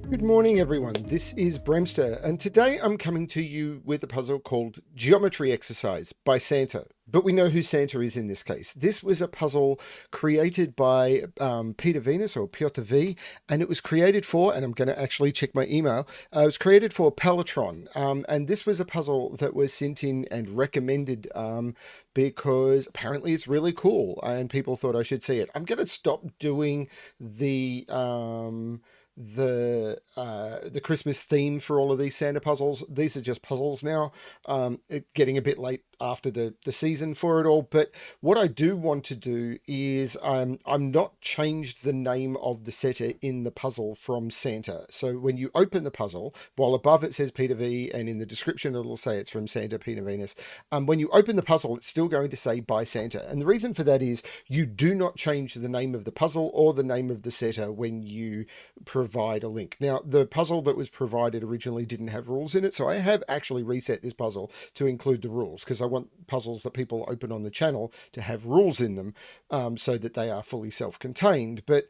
Good morning, everyone. This is BremSter, and today I'm coming to you with a puzzle called Geometry Exercise by Santa. But we know who Santa is in this case. This was a puzzle created by Peter Venus or PjotrV, and it was created for, and I'm going to actually check my email, it was created for Pelotron. And this was a puzzle that was sent in and recommended because apparently it's really cool, and people thought I should see it. I'm going to stop doing the Christmas theme for all of these Santa puzzles. These are just puzzles now. Getting a bit late after the season for it all, but what I do want to do is I'm not changed the name of the setter in the puzzle from Santa. So when you open the puzzle, while above it says Peter V and in the description it'll say it's from Santa, Peter Venus, when you open the puzzle it's still going to say by Santa, and the reason for that is you do not change the name of the puzzle or the name of the setter when you provide a link. Now, the puzzle that was provided originally didn't have rules in it, so I have actually reset this puzzle to include the rules because I want puzzles that people open on the channel to have rules in them, so that they are fully self-contained. But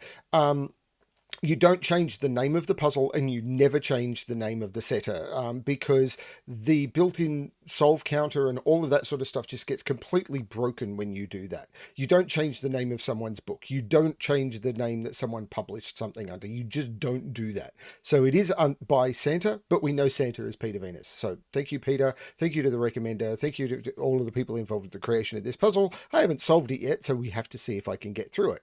you don't change the name of the puzzle and you never change the name of the setter, because the built-in solve counter and all of that sort of stuff just gets completely broken when you do that. You don't change the name of someone's book. You don't change the name that someone published something under. You just don't do that. So it is by Santa, but we know Santa is Peter Venus. So thank you, Peter. Thank you to the recommender. Thank you to all of the people involved with the creation of this puzzle. I haven't solved it yet, so we have to see if I can get through it.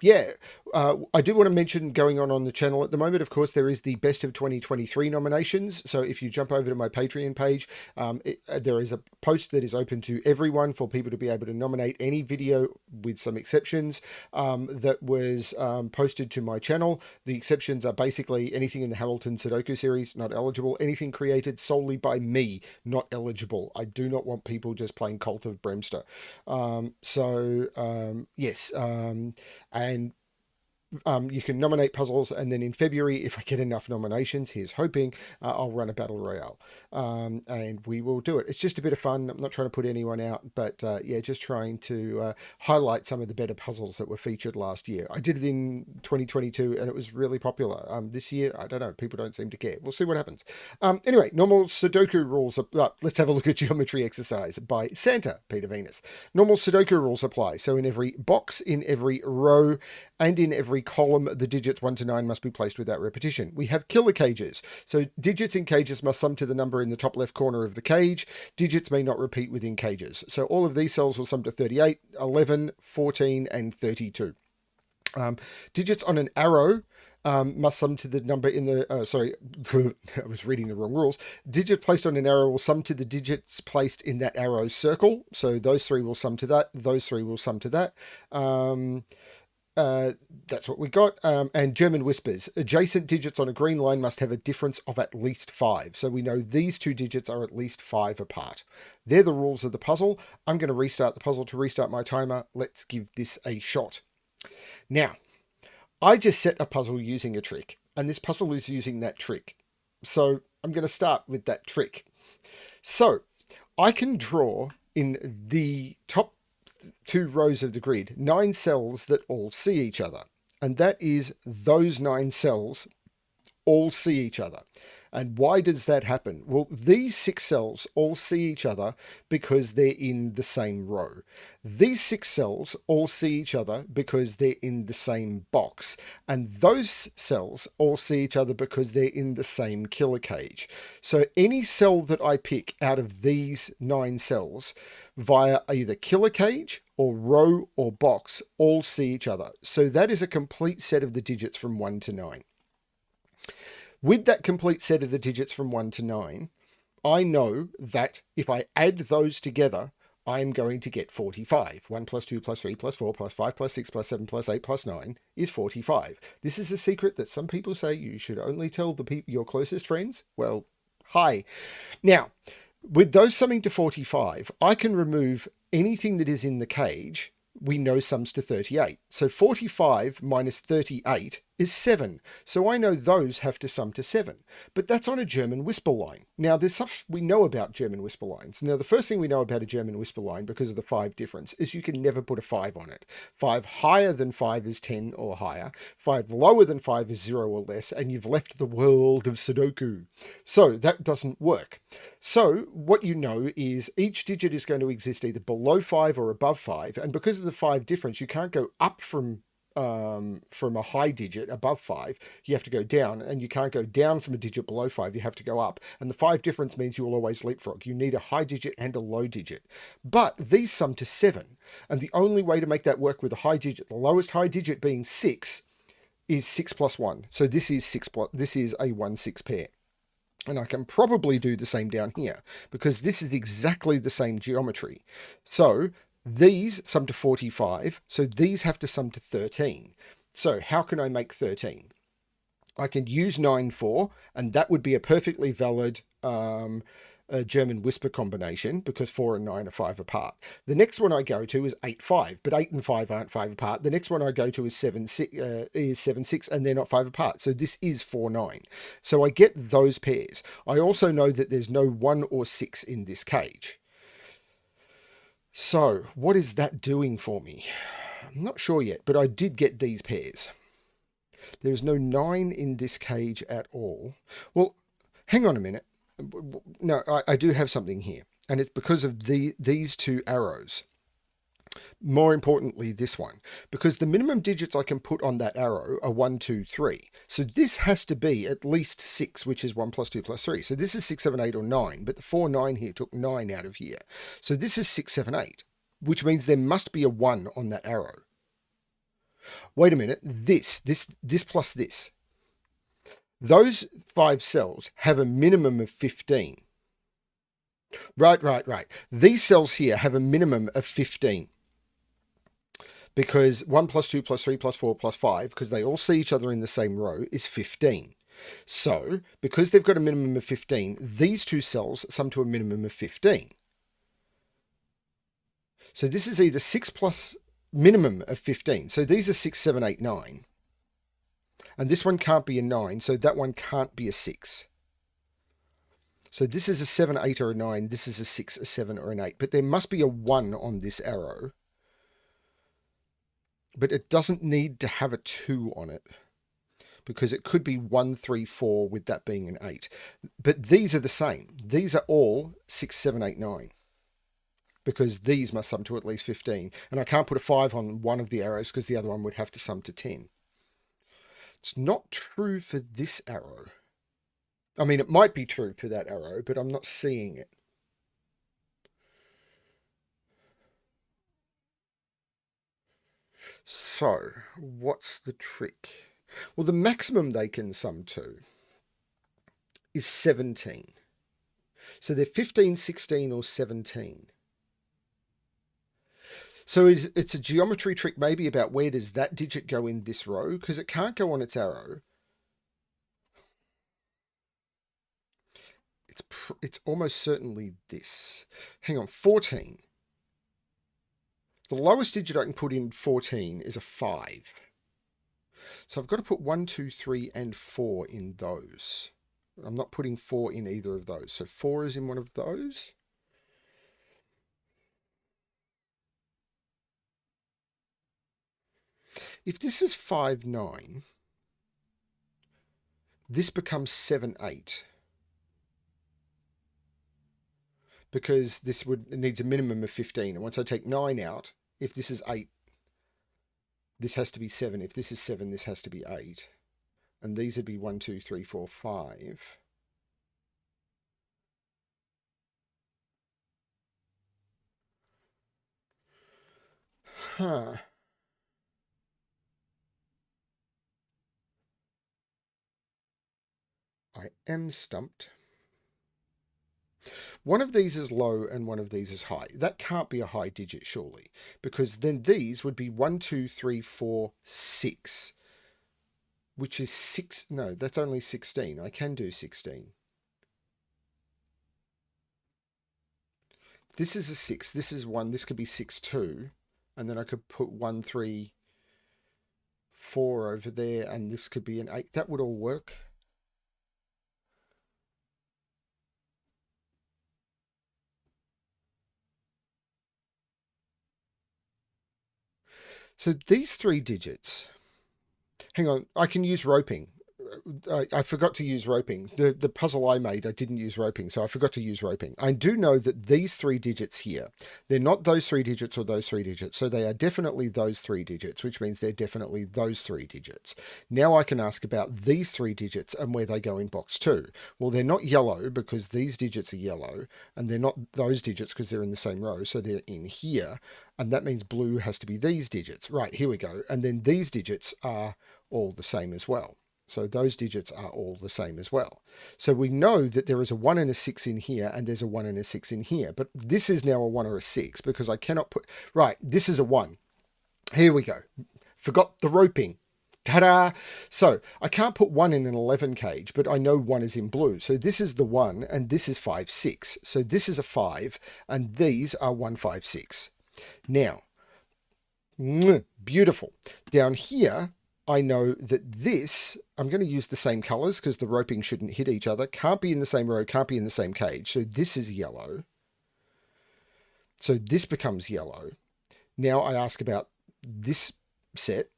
Yeah, I do want to mention going on the channel at the moment, of course, there is the Best of 2023 nominations. So if you jump over to my Patreon page, there is a post that is open to everyone for people to be able to nominate any video, with some exceptions, that was posted to my channel. The exceptions are basically anything in the Hamilton Sudoku series, not eligible. Anything created solely by me, not eligible. I do not want people just playing Cult of BremSter. Yes. And you can nominate puzzles, and then in February, if I get enough nominations, here's hoping, I'll run a battle royale, and we will do it. It's just a bit of fun. I'm not trying to put anyone out, but yeah, just trying to highlight some of the better puzzles that were featured last year. I did it in 2022 and it was really popular. This year, I don't know, people don't seem to care. We'll see what happens. Anyway, normal Sudoku rules. Let's have a look at Geometry Exercise by Santa, Peter Venus. Normal Sudoku rules apply. So in every box, in every row, and in every column, the digits 1 to 9 must be placed without repetition. We have killer cages. So digits in cages must sum to the number in the top left corner of the cage. Digits may not repeat within cages. So all of these cells will sum to 38, 11, 14, and 32. Digits on an arrow must sum to the number in the, sorry, I was reading the wrong rules. Digit placed on an arrow will sum to the digits placed in that arrow's circle. So those three will sum to that. Those three will sum to that. That's what we got. And German whispers. Adjacent digits on a green line must have a difference of at least 5. So we know these two digits are at least 5 apart. They're the rules of the puzzle. I'm going to restart the puzzle to restart my timer. Let's give this a shot. Now, I just set a puzzle using a trick, and this puzzle is using that trick. So I'm going to start with that trick. So I can draw in the top 2 rows of the grid 9 cells that all see each other, and that is those 9 cells all see each other. And why does that happen? Well, these 6 cells all see each other because they're in the same row. These 6 cells all see each other because they're in the same box. And those cells all see each other because they're in the same killer cage. So any cell that I pick out of these 9 cells via either killer cage or row or box all see each other. So that is a complete set of the digits from 1 to 9. With that complete set of the digits from 1 to 9, I know that if I add those together, I'm going to get 45. 1 plus 2 plus 3 plus 4 plus 5 plus 6 plus 7 plus 8 plus 9 is 45. This is a secret that some people say you should only tell your closest friends. Well, hi. Now, with those summing to 45, I can remove anything that is in the cage we know sums to 38. So 45 minus 38 is 7. So I know those have to sum to 7. But that's on a German whisper line. Now, there's stuff we know about German whisper lines. Now, the first thing we know about a German whisper line, because of the 5 difference, is you can never put a 5 on it. 5 higher than 5 is 10 or higher. 5 lower than 5 is 0 or less, and you've left the world of Sudoku. So that doesn't work. So what you know is each digit is going to exist either below 5 or above 5, and because of the 5 difference, you can't go up from a high digit above 5, you have to go down, and you can't go down from a digit below 5, you have to go up. And the 5 difference means you will always leapfrog. You need a high digit and a low digit. But these sum to 7, and the only way to make that work with a high digit, the lowest high digit being 6, is 6 plus 1. So this is this is a 1-6 pair. And I can probably do the same down here, because this is exactly the same geometry. So these sum to 45, so these have to sum to 13. So how can I make 13? I can use 9-4, and that would be a perfectly valid German whisper combination, because 4 and 9 are 5 apart. The next one I go to is 8-5, but 8 and 5 aren't 5 apart. The next one I go to is 7-6, and they're not 5 apart. So this is 4-9. So I get those pairs. I also know that there's no 1 or 6 in this cage. So what is that doing for me? I'm not sure yet, but I did get these pairs. There's no 9 in this cage at all. Well, hang on a minute. No, I do have something here, and it's because of these 2 arrows. More importantly, this one, because the minimum digits I can put on that arrow are 1, 2, 3. So this has to be at least 6, which is 1 plus 2 plus 3. So this is 6, 7, 8, or 9, but the 4, 9 here took 9 out of here. So this is 6, 7, 8, which means there must be a 1 on that arrow. Wait a minute, this plus this. Those 5 cells have a minimum of 15. Right. These cells here have a minimum of 15. Because 1 plus 2 plus 3 plus 4 plus 5, because they all see each other in the same row, is 15. So, because they've got a minimum of 15, these 2 cells sum to a minimum of 15. So this is either 6 plus minimum of 15. So these are 6, 7, 8, 9. And this one can't be a 9, so that one can't be a 6. So this is a 7, 8, or a 9. This is a 6, a 7, or an 8. But there must be a 1 on this arrow. But it doesn't need to have a 2 on it, because it could be 1, 3, 4, with that being an 8. But these are the same. These are all 6, 7, 8, 9. Because these must sum to at least 15. And I can't put a 5 on one of the arrows, because the other one would have to sum to 10. It's not true for this arrow. I mean, it might be true for that arrow, but I'm not seeing it. So, what's the trick? Well, the maximum they can sum to is 17. So they're 15, 16, or 17. So it's a geometry trick maybe about where does that digit go in this row, because it can't go on its arrow. It's almost certainly this. Hang on, 14. The lowest digit I can put in 14 is a 5. So I've got to put 1, 2, 3, and 4 in those. I'm not putting 4 in either of those. So 4 is in one of those. If this is 5, 9, this becomes 7, 8. Because this it needs a minimum of 15. And once I take 9 out, if this is 8, this has to be 7. If this is 7, this has to be 8. And these would be 1, 2, 3, 4, 5. Huh. I am stumped. One of these is low and one of these is high. That can't be a high digit, surely, because then these would be 1, 2, 3, 4, 6, which is 6. No, that's only 16. I can do 16. This is a 6. This is 1. This could be 6, 2. And then I could put 1, 3, 4 over there, and this could be an 8. That would all work. So these 3 digits, hang on, I can use roping. I forgot to use roping. The puzzle I made, I didn't use roping, so I forgot to use roping. I do know that these 3 digits here, they're not those 3 digits or those 3 digits, so they are definitely those 3 digits, which means they're definitely those 3 digits. Now I can ask about these 3 digits and where they go in box 2. Well, they're not yellow because these digits are yellow, and they're not those digits because they're in the same row, so they're in here, and that means blue has to be these digits. Right, here we go. And then these digits are all the same as well. So those digits are all the same as well. So we know that there is a 1 and a 6 in here, and there's a 1 and a 6 in here. But this is now a 1 or a 6 because I cannot put... Right, this is a 1. Here we go. Forgot the roping. Ta-da! So I can't put 1 in an 11 cage, but I know 1 is in blue. So this is the 1, and this is 5, 6. So this is a 5, and these are 1, 5, 6. Now, beautiful. Down here, I know that this, I'm going to use the same colors because the roping shouldn't hit each other. Can't be in the same row, can't be in the same cage. So this is yellow. So this becomes yellow. Now I ask about this set.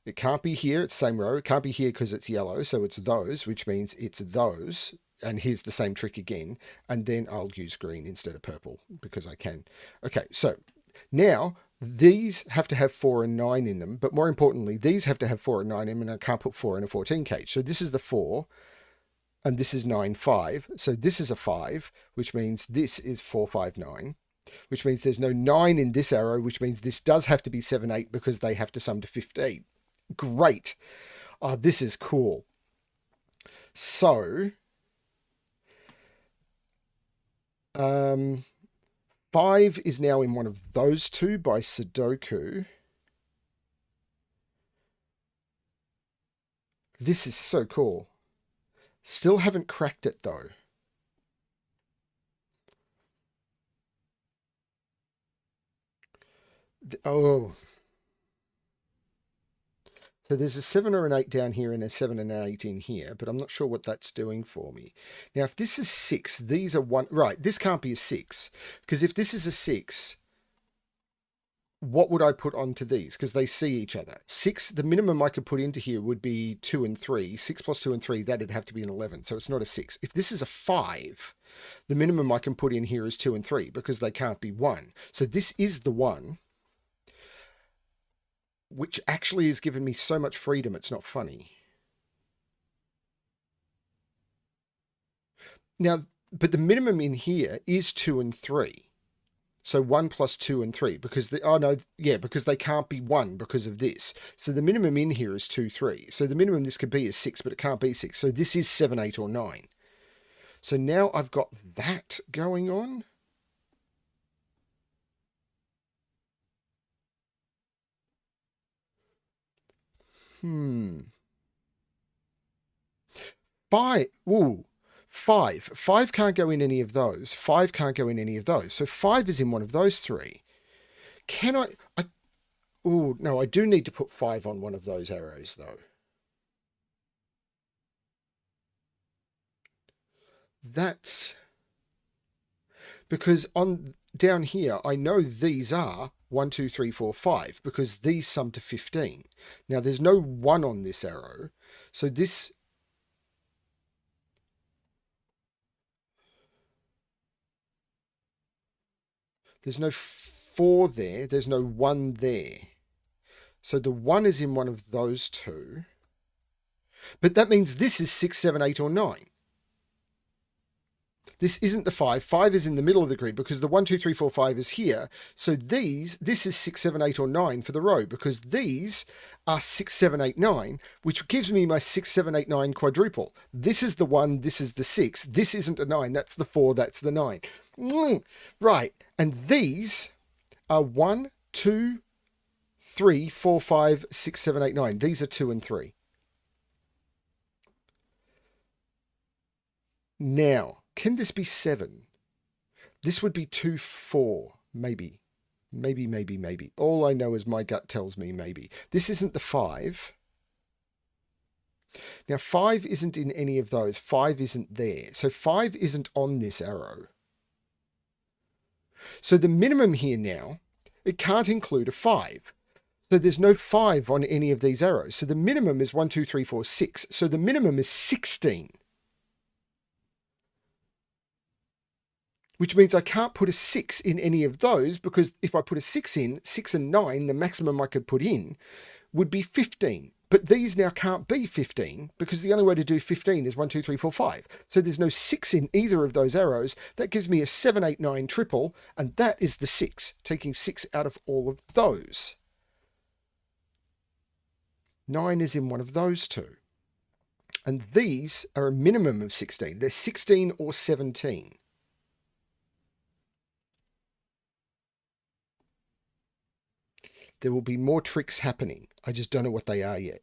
It can't be here, it's same row. It can't be here because it's yellow. So it's those, which means it's those. And here's the same trick again. And then I'll use green instead of purple because I can. Okay, so now these have to have 4 and 9 in them, but more importantly, these have to have 4 and 9 in them, and I can't put 4 in a 14 cage. So this is the 4, and this is 9, 5. So this is a 5, which means this is 4, 5, 9, which means there's no 9 in this arrow, which means this does have to be 7, 8 because they have to sum to 15. Great. Oh, this is cool. So, 5 is now in one of those 2 by Sudoku. This is so cool. Still haven't cracked it though. Oh. So there's a 7 or an 8 down here and a 7 and an 8 in here, but I'm not sure what that's doing for me. Now, if this is 6, these are 1... Right, this can't be a 6. Because if this is a 6, what would I put onto these? Because they see each other. 6, the minimum I could put into here would be 2 and 3. 6 plus 2 and 3, that'd have to be an 11. So it's not a 6. If this is a 5, the minimum I can put in here is 2 and 3 because they can't be 1. So this is the 1, which actually has given me so much freedom, it's not funny. Now, but the minimum in here is 2 and 3. So 1 plus 2 and 3, because because they can't be 1 because of this. So the minimum in here is 2, 3. So the minimum this could be is 6, but it can't be 6. So this is 7, 8, or 9. So now I've got that going on. 5. Ooh. 5. 5 can't go in any of those. 5 can't go in any of those. So 5 is in one of those 3. Can I... Oh, no, I do need to put 5 on one of those arrows, though. That's... Because on down here, I know these are 1, 2, 3, 4, 5, because these sum to 15. Now, there's no 1 on this arrow. So this... There's no 4 there. There's no 1 there. So the 1 is in one of those 2. But that means this is 6, 7, 8, or 9. This isn't the 5. 5 is in the middle of the grid because the 1, 2, 3, 4, 5 is here. So this is 6, 7, 8, or 9 for the row because these are 6, 7, 8, 9, which gives me my 6, 7, 8, 9 quadruple. This is the 1, this is the 6. This isn't a 9, that's the 4, that's the 9. Right, and these are 1, 2, 3, 4, 5, 6, 7, 8, 9. These are 2 and 3. Now, can this be 7? This would be 2, 4, maybe. Maybe. All I know is my gut tells me maybe. This isn't the 5. Now 5 isn't in any of those. 5 isn't there. So 5 isn't on this arrow. So the minimum here now, it can't include a 5. So there's no 5 on any of these arrows. So the minimum is 1, 2, 3, 4, 6. So the minimum is 16. Which means I can't put a 6 in any of those, because if I put a 6 in, 6 and 9, the maximum I could put in would be 15. But these now can't be 15, because the only way to do 15 is 1, 2, 3, 4, 5. So there's no 6 in either of those arrows. That gives me a 7, 8, 9 triple, and that is the 6, taking 6 out of all of those. 9 is in one of those two. And these are a minimum of 16. They're 16 or 17. There will be more tricks happening. I just don't know what they are yet.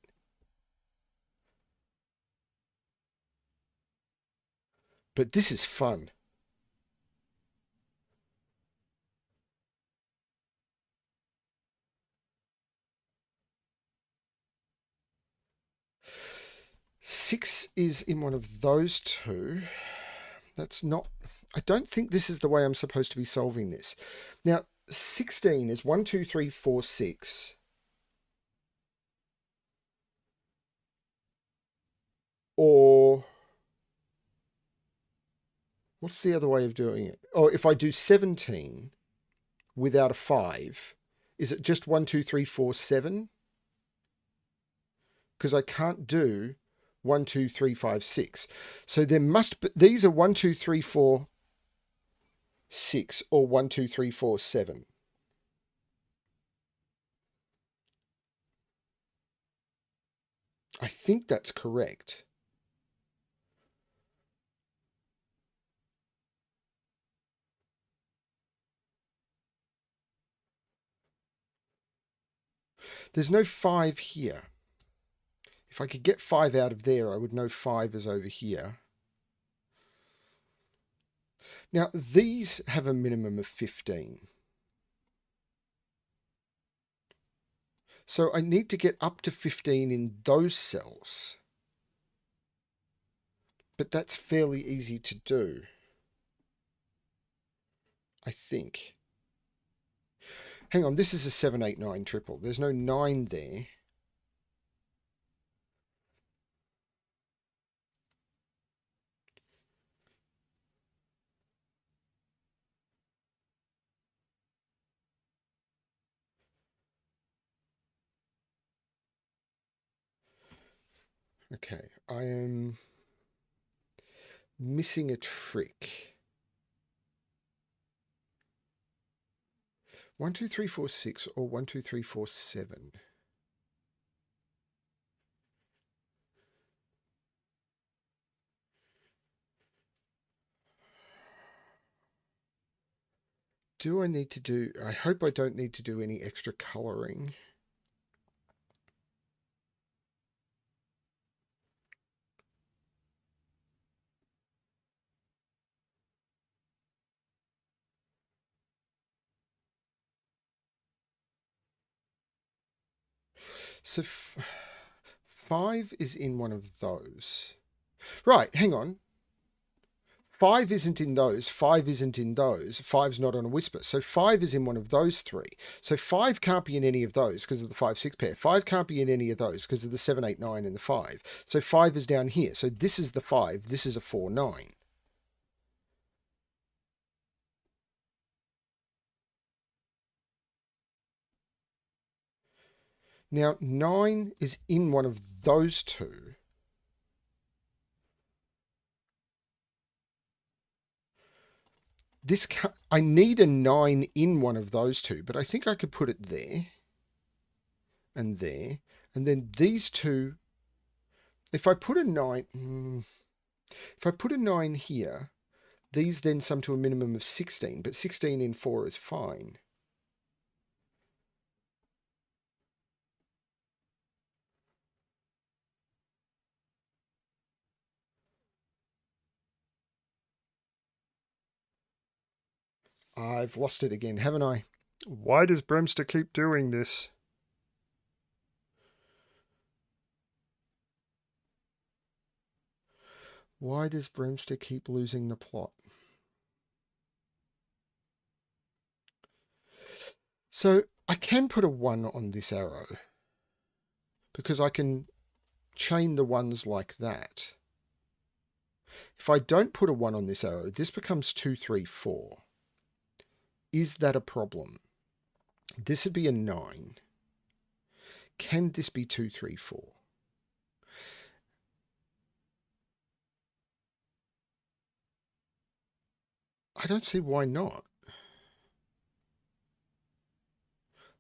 But this is fun. Six is in one of those two. That's not... I don't think this is the way I'm supposed to be solving this. Now, 16 is 1, 2, 3, 4, 6. Or... what's the other way of doing it? Or if I do 17 without a 5, is it just 1, 2, 3, 4, 7? Because I can't do 1, 2, 3, 5, 6. So there must be... these are 1, 2, 3, 4, 6 or 1, 2, 3, 4, 7. I think that's correct. There's no 5 here. If I could get 5 out of there, I would know 5 is over here. Now, these have a minimum of 15. So I need to get up to 15 in those cells. But that's fairly easy to do, I think. Hang on, this is a 7, 8, 9 triple. There's no 9 there. Okay, I am missing a trick. 1, 2, 3, 4, 6 or 1, 2, 3, 4, 7. Do I need to do... I hope I don't need to do any extra colouring. So 5 is in one of those. Right, hang on. 5 isn't in those. 5 isn't in those. 5's not on a whisper. So 5 is in one of those three. So 5 can't be in any of those because of the 5, 6 pair. 5 can't be in any of those because of the 7, 8, 9 and the 5. So 5 is down here. So this is the 5. This is a 4, 9. Now, 9 is in one of those two. I need a 9 in one of those two, but I think I could put it there and there. And then these two, if I put a 9, if I put a 9 here, these then sum to a minimum of 16, but 16 in 4 is fine. I've lost it again, haven't I? Why does BremSter keep doing this? Why does BremSter keep losing the plot? So I can put a 1 on this arrow because I can chain the ones like that. If I don't put a 1 on this arrow, this becomes 2, 3, 4. Is that a problem? This would be a 9. Can this be 2, 3, 4? I don't see why not.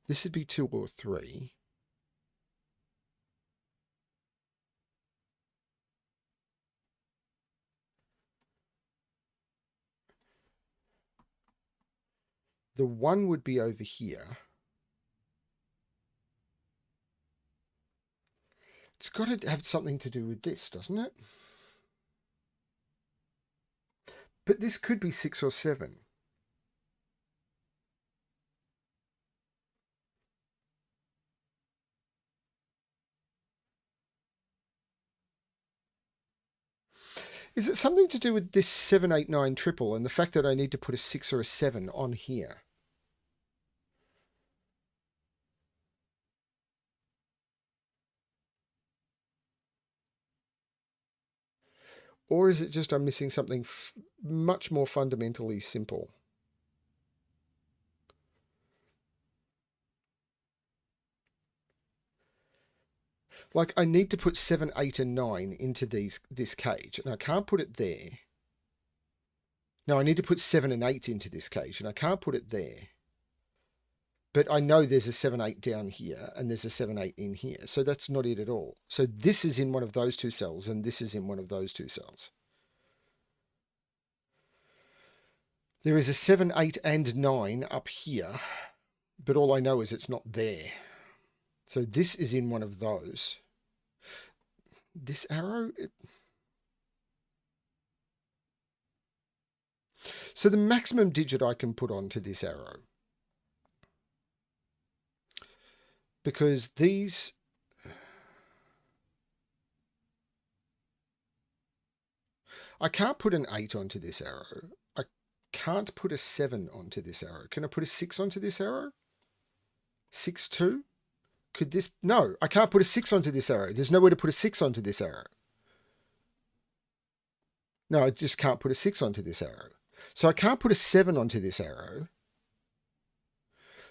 This would be 2 or 3. The 1 would be over here. It's got to have something to do with this, doesn't it? But this could be 6 or 7. Is it something to do with this 7, 8, 9 triple and the fact that I need to put a 6 or a 7 on here? Or is it just I'm missing something much more fundamentally simple? Like I need to put 7, 8 and 9 into this cage and I can't put it there. Now I need to put 7 and 8 into this cage and I can't put it there. But I know there's a 7, 8 down here and there's a 7, 8 in here. So that's not it at all. So this is in one of those two cells and this is in one of those two cells. There is a 7, 8 and 9 up here, but all I know is it's not there. So this is in one of those. This arrow... So the maximum digit I can put onto this arrow, because these... I can't put an 8 onto this arrow. I can't put a 7 onto this arrow. Can I put a 6 onto this arrow? 6, 2? Could this... No, I can't put a 6 onto this arrow. There's nowhere to put a 6 onto this arrow. No, I just can't put a 6 onto this arrow. So I can't put a 7 onto this arrow.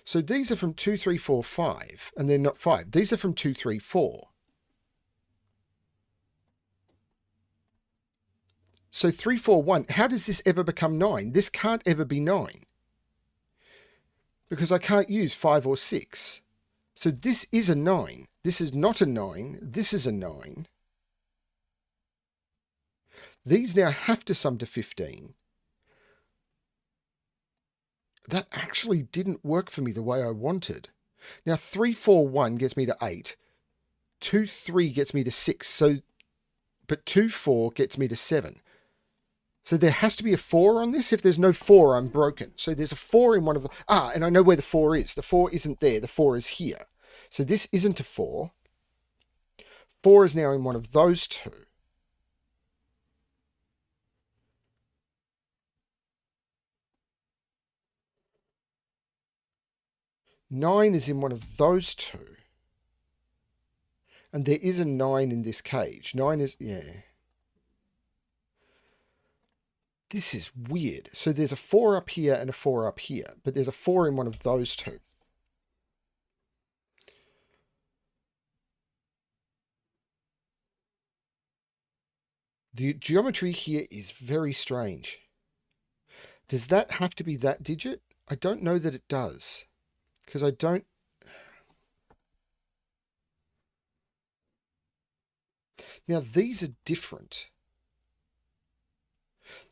So these are from 2, 3, 4, 5, and they're not 5. These are from 2, 3, 4. So 3, 4, 1, how does this ever become 9? This can't ever be 9. Because I can't use 5 or 6. So this is a 9. This is not a 9. This is a 9. These now have to sum to 15. That actually didn't work for me the way I wanted. Now 3, 4, 1 gets me to 8. 2, 3 gets me to 6. So, but 2, 4 gets me to 7. So there has to be a 4 on this. If there's no 4, I'm broken. So there's a 4 in one of the... and I know where the 4 is. The 4 isn't there. The 4 is here. So this isn't a 4. 4 is now in one of those two. Nine is in one of those two. And there is a 9 in this cage. 9 is... Yeah. This is weird. So there's a 4 up here and a 4 up here. But there's a 4 in one of those two. The geometry here is very strange. Does that have to be that digit? I don't know that it does. Because I don't... Now, these are different.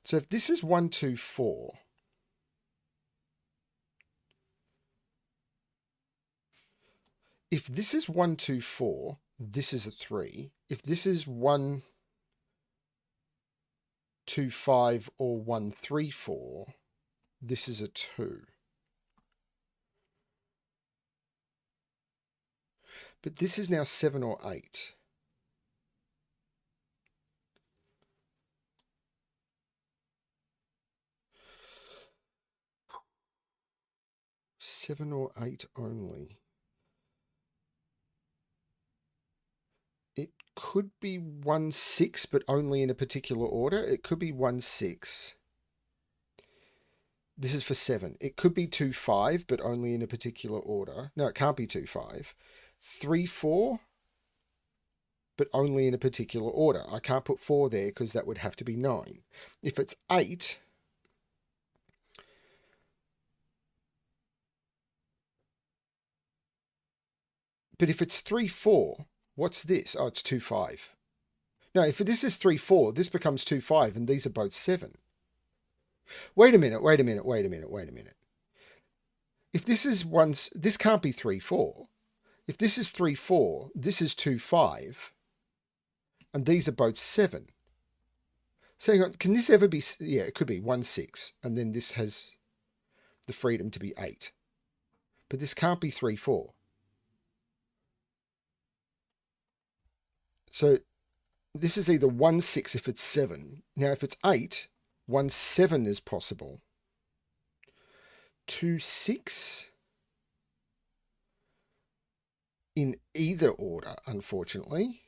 So if this is 1, 2, 4... If this is 1, 2, 4, this is a 3. If this is 1, 2, 5 or 1, 3, 4, this is a 2. But this is now 7 or 8. 7 or 8 only. It could be 1, 6, but only in a particular order. It could be 1, 6. This is for 7. It could be 2, 5, but only in a particular order. No, it can't be 2, 5. 3, 4, but only in a particular order. I can't put 4 there because that would have to be 9. If it's 8, but if it's 3, 4, what's this? Oh, it's 2, 5. No, if this is 3, 4, this becomes 2, 5, and these are both 7. Wait a minute. If this is one, this can't be 3, 4. If this is 3, 4, this is 2, 5, and these are both 7. So hang on, can this ever be, yeah, it could be 1, 6, and then this has the freedom to be 8. But this can't be 3, 4. So this is either 1, 6 if it's 7. Now if it's 8, 1, 7 is possible. 2, 6 in either order, unfortunately.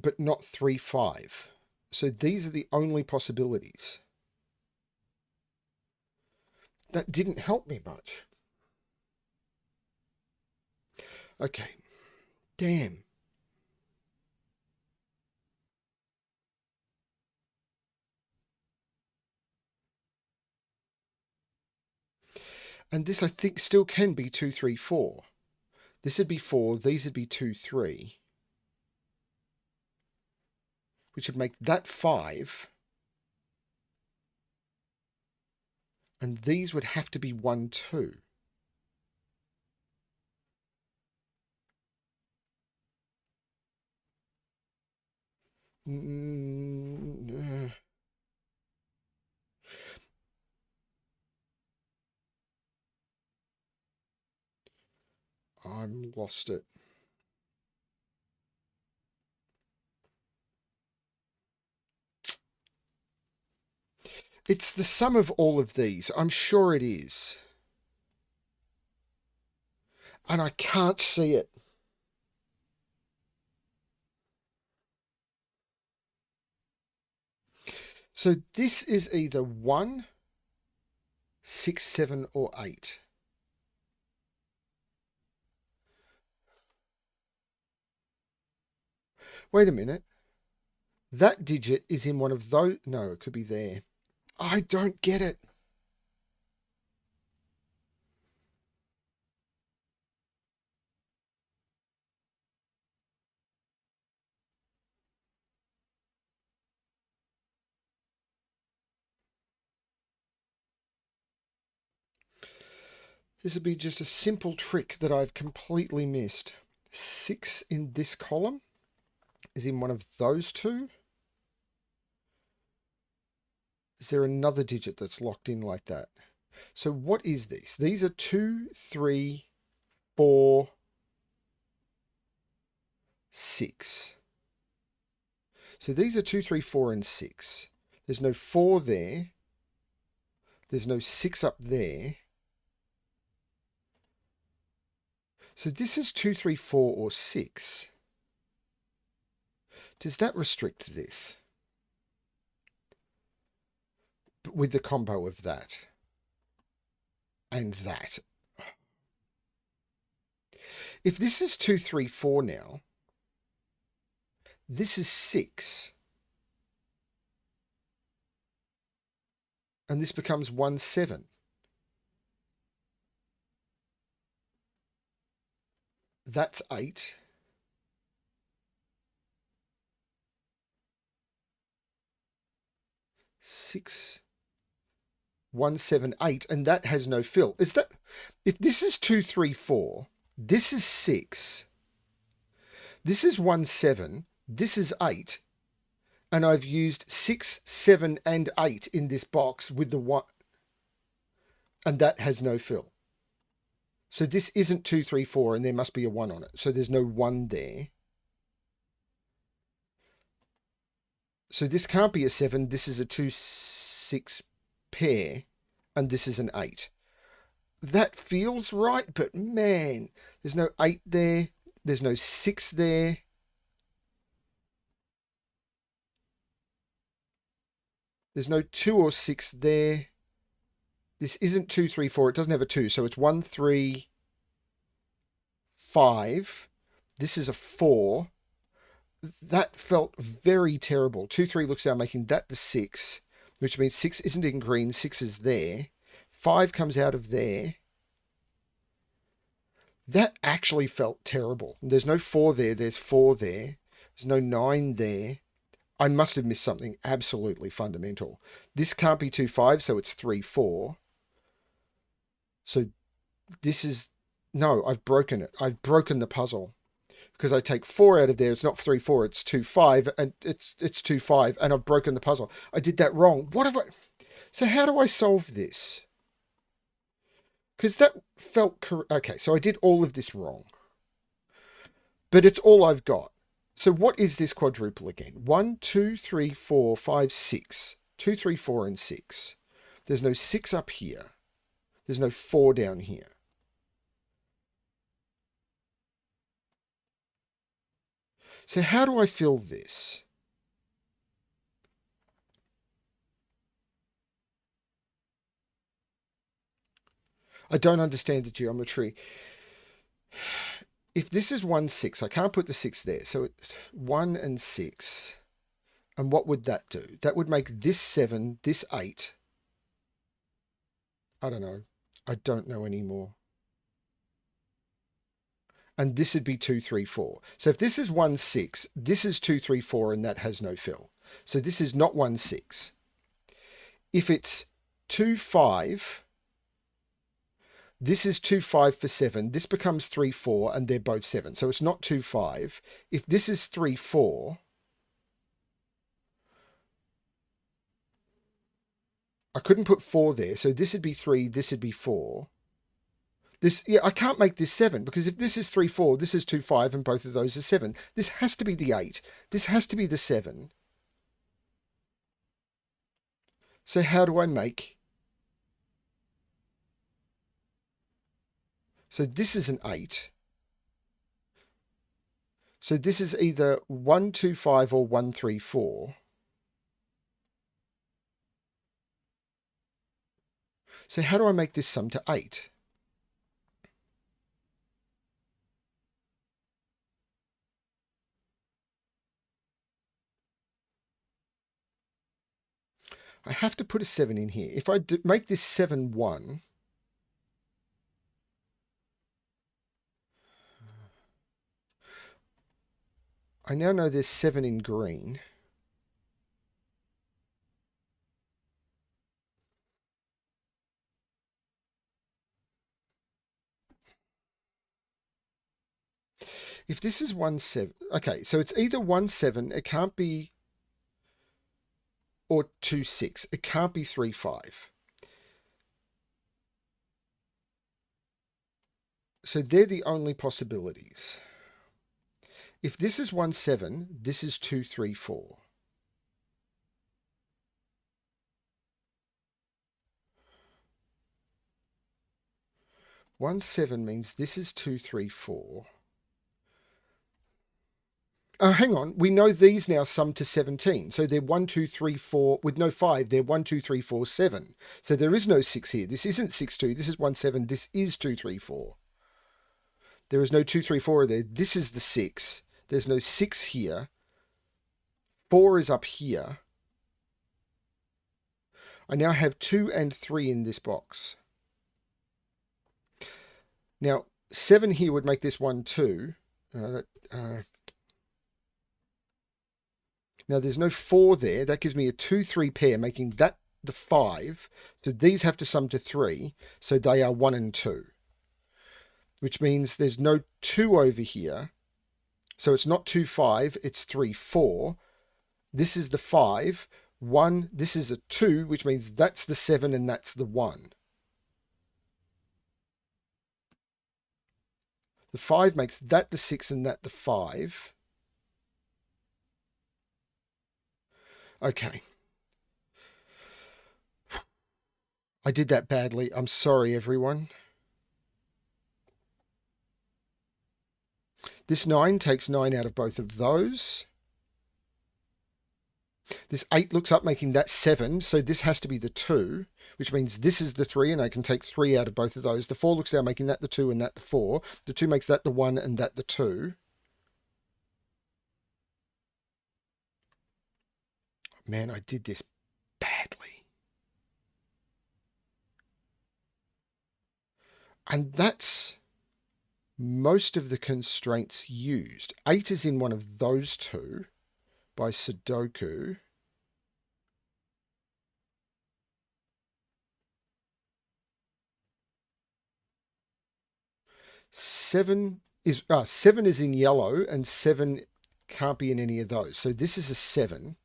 But not 3, 5. So these are the only possibilities. That didn't help me much. Okay. Damn. And this, I think, still can be 2, 3, 4. This would be 4. These would be 2, 3. Which would make that 5. And these would have to be 1, 2. I'm lost it. It's the sum of all of these. I'm sure it is. And I can't see it. So this is either 1, 6, 7, or 8. Wait a minute. That digit is in one of those. No, it could be there. I don't get it. This would be just a simple trick that I've completely missed. 6 in this column is in one of those two. Is there another digit that's locked in like that? So what is this? These are 2, 3, 4, 6. So these are 2, 3, 4, and 6. There's no 4 there. There's no 6 up there. So this is 2, 3, 4, or 6. Does that restrict this? But with the combo of that and that. If this is 2, 3, 4 now, this is 6. And this becomes 1, 7. That's 8. Six, 1, 7, 8, and that has no fill. Is that if this is 2, 3, 4, this is 6, this is 1, 7, this is 8, and I've used 6, 7, and 8 in this box with the 1, and that has no fill. So this isn't 2, 3, 4, and there must be a 1 on it. So there's no 1 there. So this can't be a 7. This is a 2, 6 pair. and this is an 8. That feels right, but man, there's no 8 there. There's no 6 there. There's no 2 or 6 there. This isn't 2, 3, 4. It doesn't have a 2, so it's 1, 3, 5. This is a 4. That felt very terrible. 2, 3 looks out, making that the 6, which means 6 isn't in green. 6 is there. 5 comes out of there. That actually felt terrible. There's no 4 there. There's 4 there. There's no 9 there. I must have missed something absolutely fundamental. This can't be 2, 5, so it's 3, 4. So this is... No, I've broken it. I've broken the puzzle. Because I take 4 out of there. It's not 3, 4. It's 2, 5. And it's 2, 5. And I've broken the puzzle. I did that wrong. What have I... So how do I solve this? Because that felt correct. Okay, so I did all of this wrong. But it's all I've got. So what is this quadruple again? 1, 2, 3, 4, 5, 6. 2, 3, 4, and 6. There's no 6 up here. There's no 4 down here. So how do I fill this? I don't understand the geometry. If this is 1, 6, I can't put the 6 there. So 1 and 6. And what would that do? That would make this 7, this 8. I don't know. I don't know anymore. And this would be 2, 3, 4. So if this is 1, 6, this is 2, 3, 4, and that has no fill. So this is not 1, 6. If it's 2, 5, this is 2, 5 for 7. This becomes 3, 4, and they're both 7. So it's not 2, 5. If this is 3, 4, I couldn't put 4 there. So this would be 3, this would be 4. This, yeah, I can't make this 7 because if this is 3, 4, this is 2, 5, and both of those are 7. This has to be the 8. This has to be the 7. So how do I make... So this is an 8. So this is either 1, 2, 5 or 1, 3, 4. So how do I make this sum to 8? I have to put a 7 in here. If I make this 7, 1... I now know there's 7 in green. If this is 1, 7... Okay, so it's either 1, 7, it can't be... Or 2, 6. It can't be 3, 5. So they're the only possibilities. If this is 1, 7, this is 2, 3, 4. One 7 means this is 2, 3, 4. Oh, hang on. We know these now sum to 17. So they're 1, 2, 3, 4. With no 5, they're 1, 2, 3, 4, 7. So there is no 6 here. This isn't 6, 2. This is 1, 7. This is 2, 3, 4. There is no 2, 3, 4 there. This is the 6. There's no 6 here. 4 is up here. I now have 2 and 3 in this box. Now, 7 here would make this 1, 2. Now, there's no 4 there. That gives me a 2, 3 pair, making that the 5. So these have to sum to 3. So they are 1 and 2. Which means there's no 2 over here. So it's not 2, 5. It's 3, 4. This is the 5. 1. This is a 2, which means that's the 7 and that's the 1. The 5 makes that the 6 and that the 5. Okay. I did that badly. I'm sorry, everyone. This 9 takes 9 out of both of those. This 8 looks up, making that 7. So this has to be the 2, which means this is the 3, and I can take 3 out of both of those. The 4 looks down, making that the 2 and that the 4. The 2 makes that the 1 and that the 2. Man, I did this badly. And that's most of the constraints used. 8 is in one of those two by Sudoku. Seven is in yellow, and 7 can't be in any of those. So this is a 7.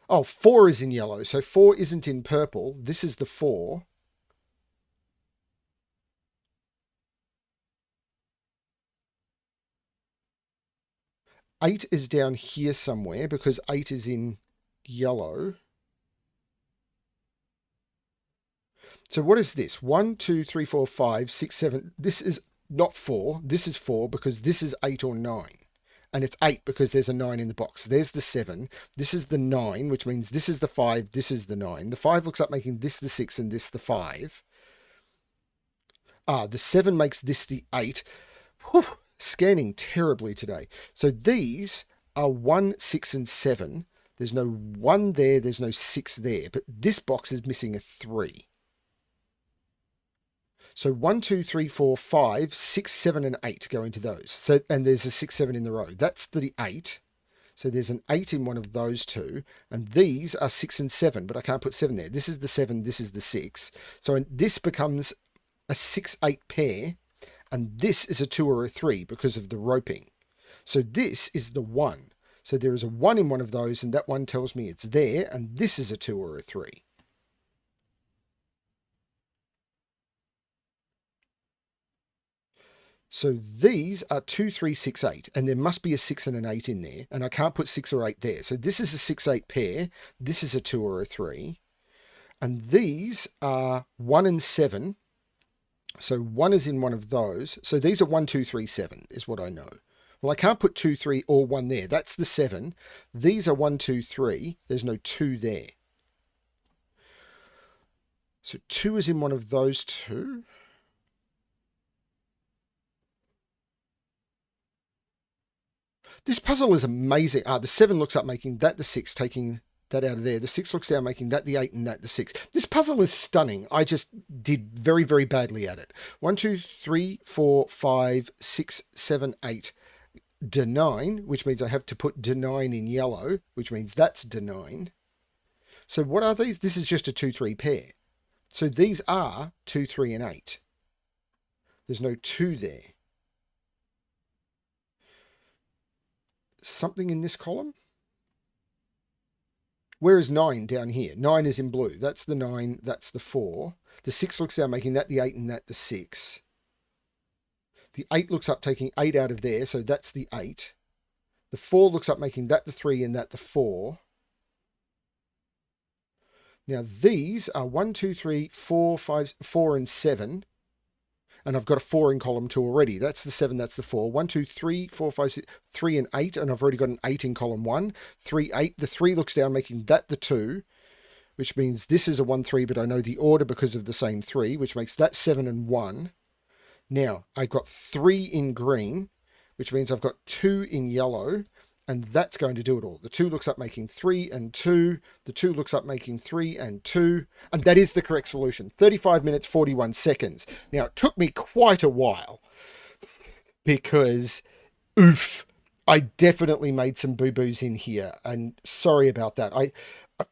Oh, 4 is in yellow, so 4 isn't in purple. This is the 4. Eight is down here somewhere because 8 is in yellow. So what is this? 1, 2, 3, 4, 5, 6, 7. This is not 4. This is 4 because this is 8 or 9. And it's 8 because there's a 9 in the box. There's the 7. This is the 9, which means this is the 5. This is the 9. The 5 looks up making this the 6 and this the 5. The 7 makes this the 8. Whew, scanning terribly today. So these are 1, 6, and 7. There's no 1 there. There's no 6 there. But this box is missing a 3. So 1, 2, 3, 4, 5, 6, 7, and 8 go into those. So, and there's a 6, 7 in the row. That's the 8. So there's an 8 in one of those two. And these are 6 and 7, but I can't put 7 there. This is the 7, this is the 6. So this becomes a 6, 8 pair. And this is a 2 or a 3 because of the roping. So this is the 1. So there is a 1 in one of those, and that 1 tells me it's there. And this is a 2 or a 3. So these are 2, 3, 6, 8, and there must be a 6 and an 8 in there, and I can't put 6 or 8 there. So this is a 6, 8 pair, this is a 2 or a 3, and these are 1 and 7. So 1 is in one of those. So these are 1, 2, 3, 7 is what I know. Well, I can't put 2, 3, or 1 there. That's the 7. These are 1, 2, 3. There's no 2 there. So 2 is in one of those two. This puzzle is amazing. The 7 looks up, making that the 6, taking that out of there. The 6 looks down, making that the 8 and that the 6. This puzzle is stunning. I just did very, very badly at it. 1, 2, 3, 4, 5, 6, 7, 8. D9, which means I have to put D9 in yellow, which means that's D9. So what are these? This is just a 2, 3 pair. So these are 2, 3, and 8. There's no 2 there. Something in this column? Where is 9 down here? 9 is in blue. That's the 9, that's the 4. The 6 looks down, making that the 8 and that the 6. The 8 looks up, taking 8 out of there, so that's the 8. The 4 looks up, making that the 3 and that the 4. Now these are 1, 2, 3, 4, 5, 4, and 7. And I've got a 4 in column 2 already. That's the 7, that's the 4. 1, 2, 3, 4, 5, 6, 3, and 8. And I've already got an 8 in column 1. 3, 8. The 3 looks down, making that the 2, which means this is a 1, 3, but I know the order because of the same 3, which makes that 7 and 1. Now, I've got 3 in green, which means I've got 2 in yellow, and that's going to do it all. The 2 looks up, making 3 and 2. The 2 looks up, making 3 and 2. And that is the correct solution. 35 minutes, 41 seconds. Now, it took me quite a while because, oof, I definitely made some boo-boos in here. And sorry about that. I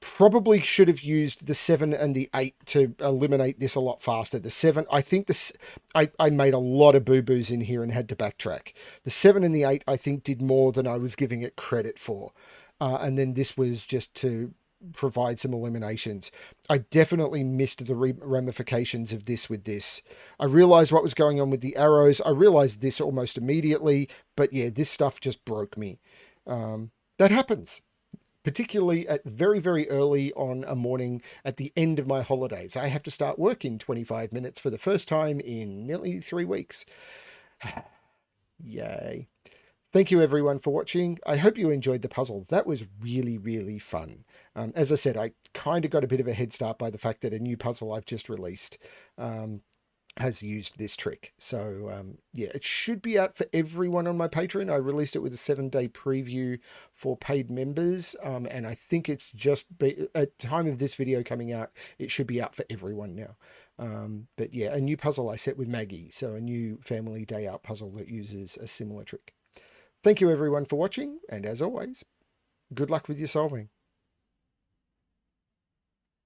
probably should have used the 7 and the 8 to eliminate this a lot faster. The 7, I think this, I made a lot of boo-boos in here and had to backtrack. The 7 and the 8, I think, did more than I was giving it credit for. And then this was just to provide some eliminations. I definitely missed the ramifications of this with this. I realized what was going on with the arrows. I realized this almost immediately, but yeah, this stuff just broke me. That happens. particularly at very, very early on a morning at the end of my holidays. I have to start work in 25 minutes for the first time in nearly 3 weeks. Yay. Thank you everyone for watching. I hope you enjoyed the puzzle. That was really, really fun. As I said, I kind of got a bit of a head start by the fact that a new puzzle I've just released has used this trick. So yeah, it should be out for everyone on my Patreon. I released it with a 7-day preview for paid members. And I think it's just at time of this video coming out, it should be out for everyone now. But yeah, a new puzzle I set with Maggie. So a new family day out puzzle that uses a similar trick. Thank you everyone for watching, and as always, good luck with your solving.